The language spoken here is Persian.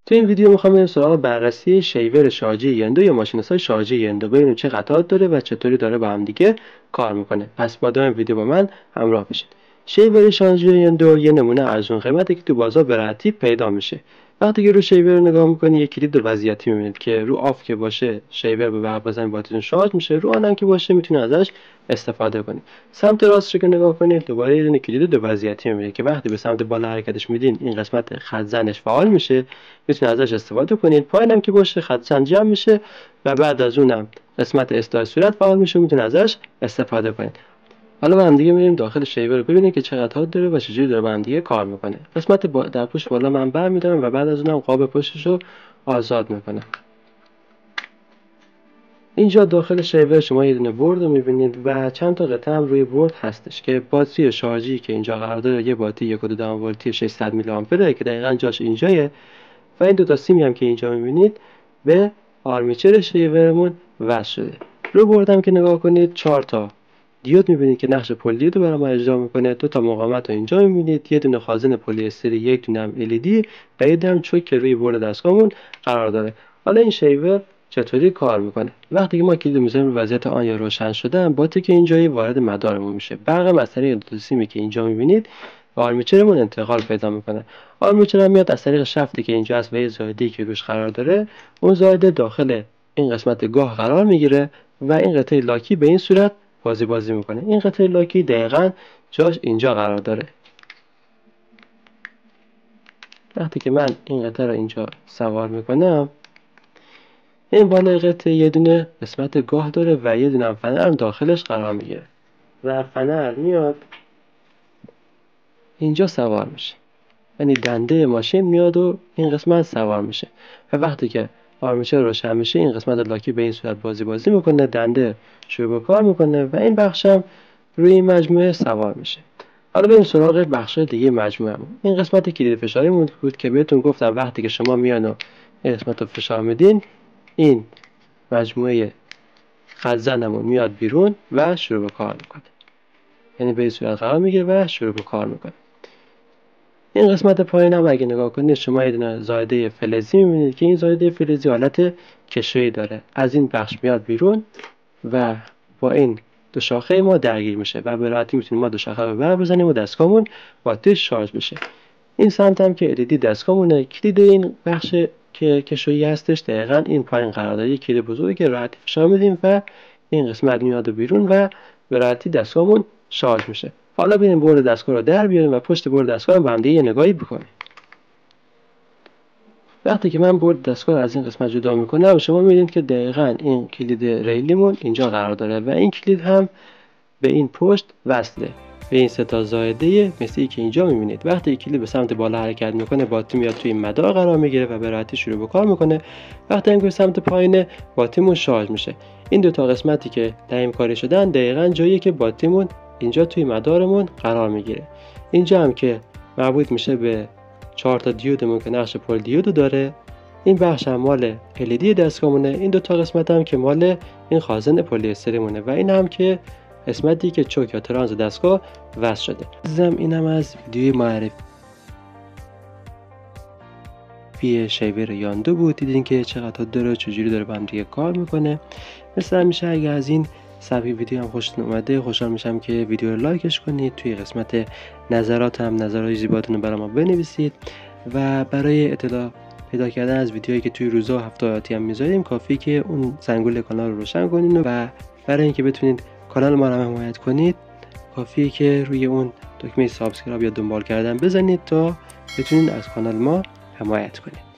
تو این ویدیو میخوام بریم سراغ بررسی شیور شارژی یندو یا ماشین‌ساز شارژی یندو، ببینیم چه قطعات داره و چطوری داره با هم دیگه کار میکنه. پس با ادامه ویدیو با من همراه بشید. شیور شارژی یندو یه نمونه ارزون قیمته که تو بازار به راحتی پیدا میشه. وقتی که رو شیور رو نگاه میکنید یک کلید وضعیتی میبینید که رو آف که باشه شیور به برق بزنید باتریتون شارژ میشه، رو آن هم که باشه میتونید ازش استفاده کنید. سمت راستش که نگاه کنید دوباره یه دونه کلید دو وضعیتی میبینید که وقتی به سمت بالا حرکتش میدین این قسمت خط زنش فعال میشه، میتونید ازش استفاده کنید. پایین هم که باشه خط زن جمع میشه و بعد از اونم قسمت اصلاح صورت فعال میشه، میتونید ازش استفاده کنید. حالا با هم دیگه میریم داخل شیور رو ببینیم که چه قطعات داره و چجوری داره با هم دیگه کار میکنه. قسمت در پشت بالا من برمی‌دارم و بعد از اونم قاب پشتش رو آزاد میکنم. اینجا داخل شیور شما یه دونه بورد رو میبینید و چند تا قطعه هم روی بورد هستش که باتری شارژی که اینجا قرار داره یه باتری 1.2 ولتی 600 میلی آمپره که دقیقاً جاش اینجایه و این دو تا سیمی هم که اینجا میبینید به آرمیچر شیورمون وصل شده. رو بوردم که نگاه کنید 4 تا دیود میبینید که نقش پل دیود رو برای ما اجرا میکنه. 2 تا مقاومت رو اینجا میبینید، یه دونه خازن پلی استری، یک دونه هم LED و یه دونه چوک که روی بورد دستگاهمون قرار داره. حالا این شیور چطوری کار میکنه؟ وقتی که ما کلید میذاریم رو وضعیت آن یا روشن شدن، باتری که اینجایی وارد مدارمون میشه. برق از طریق دو سیمی که اینجا میبینید به آرمیچرمون انتقال پیدا میکنه. آرمیچر هم میاد از طریق شفتی که اینجا هست و یه زایده‌ای که روش قرار داره، اون زایده داخل این قسمت گاه قرار میگیره و این قطعه لاکی به این صورت بازی میکنه. این قطعه لاکی دقیقاً جاش اینجا قرار داره. وقتی که من این قطعه رو اینجا سوار میکنم، این بالای قطعه یه دونه قسمت گاه داره و یه دونه فنر داخلش قرار میگیره و فنر میاد اینجا سوار میشه، یعنی دنده ماشین میاد و این قسمت سوار میشه و وقتی که آرمیچر روشن میشه این قسمت لاکی به این صورت بازی میکنه، دنده شروع به کار میکنه و این بخشم روی این مجموعه سوار میشه. حالا بریم سراغ بخش دیگه مجموعه‌مون. این قسمت کلید فشاری بود که بهتون گفتم وقتی که شما میان و این قسمت رو فشار میدین این مجموعه خط زنمون میاد بیرون و شروع به کار میکنه، یعنی به این صورت قرار میگیره و شروع به کار میکنه. این قسمت پایین هم اگه نگاه کنید شما یه دونه زایده فلزی میبینید که این زایده فلزی حالت کشویی داره، از این بخش میاد بیرون و با این دو شاخه ما درگیر میشه و به راحتی میتونیم ما دو شاخه رو برق بزنیم و دستگاهمون باتریش شارژ بشه. این سمت هم که LED دستگاهمونه، کلید این بخش که کشویی هستش دقیقاً این پایین قرار داره، یک کلید بزرگی که راحتی فشار میدیم و این قسمت میاد بیرون و به راحتی دستگاهمون شارژ میشه. حالا بریم بورد دستگاه رو در بیاریم و پشت بورد دستگاه رو با هم دیگه یه نگاهی بکنیم. وقتی که من بورد دستگاه رو از این قسمت جدا میکنم شما میبینید که دقیقاً این کلید ریلیمون اینجا قرار داره و این کلید هم به این پشت وصله به این سه تا زایده مثلی که اینجا میبینید. وقتی کلید به سمت بالا حرکت میکنه باتری میاد توی این مدار قرار میگیره و به راحتی شروع به کار میکنه. وقتی هم که به سمت پایین باتریمون شارژ میشه. این دو تا قسمتی که تعیین کاری شدن دقیقاً جاییه که باتریمون اینجا توی مدارمون قرار میگیره. اینجا هم که مربوط میشه به 4 تا دیودمون که نقش پل دیودو داره. این بخش هم مال LED دستگاهمونه. این دو تا قسمت هم که مال این خازن پلی استریمونه و این هم که قسمتی که چوک یا ترانز دستگاه وصل شده. اینم از ویدیوی معرفی شیور یاندو بود. دیدین که چقدر داره و چجوری داره با هم دیگه کار میکنه. مثل همیشه اگه از این سبک ویدیو هم خوشتون اومده خوشحال میشم که ویدیو رو لایکش کنید، توی قسمت نظرات هم نظرات زیباتون رو برای ما بنویسید و برای اطلاع پیدا کردن از ویدیوهایی که توی روزا و هفته آتی هم میذاریم کافی که اون زنگوله کانال رو روشن کنید و برای اینکه بتونید کانال ما رو حمایت کنید کافیه که روی اون دکمه سابسکرایب یا دنبال کردن بزنید تا بتونید از کانال ما حمایت کنید.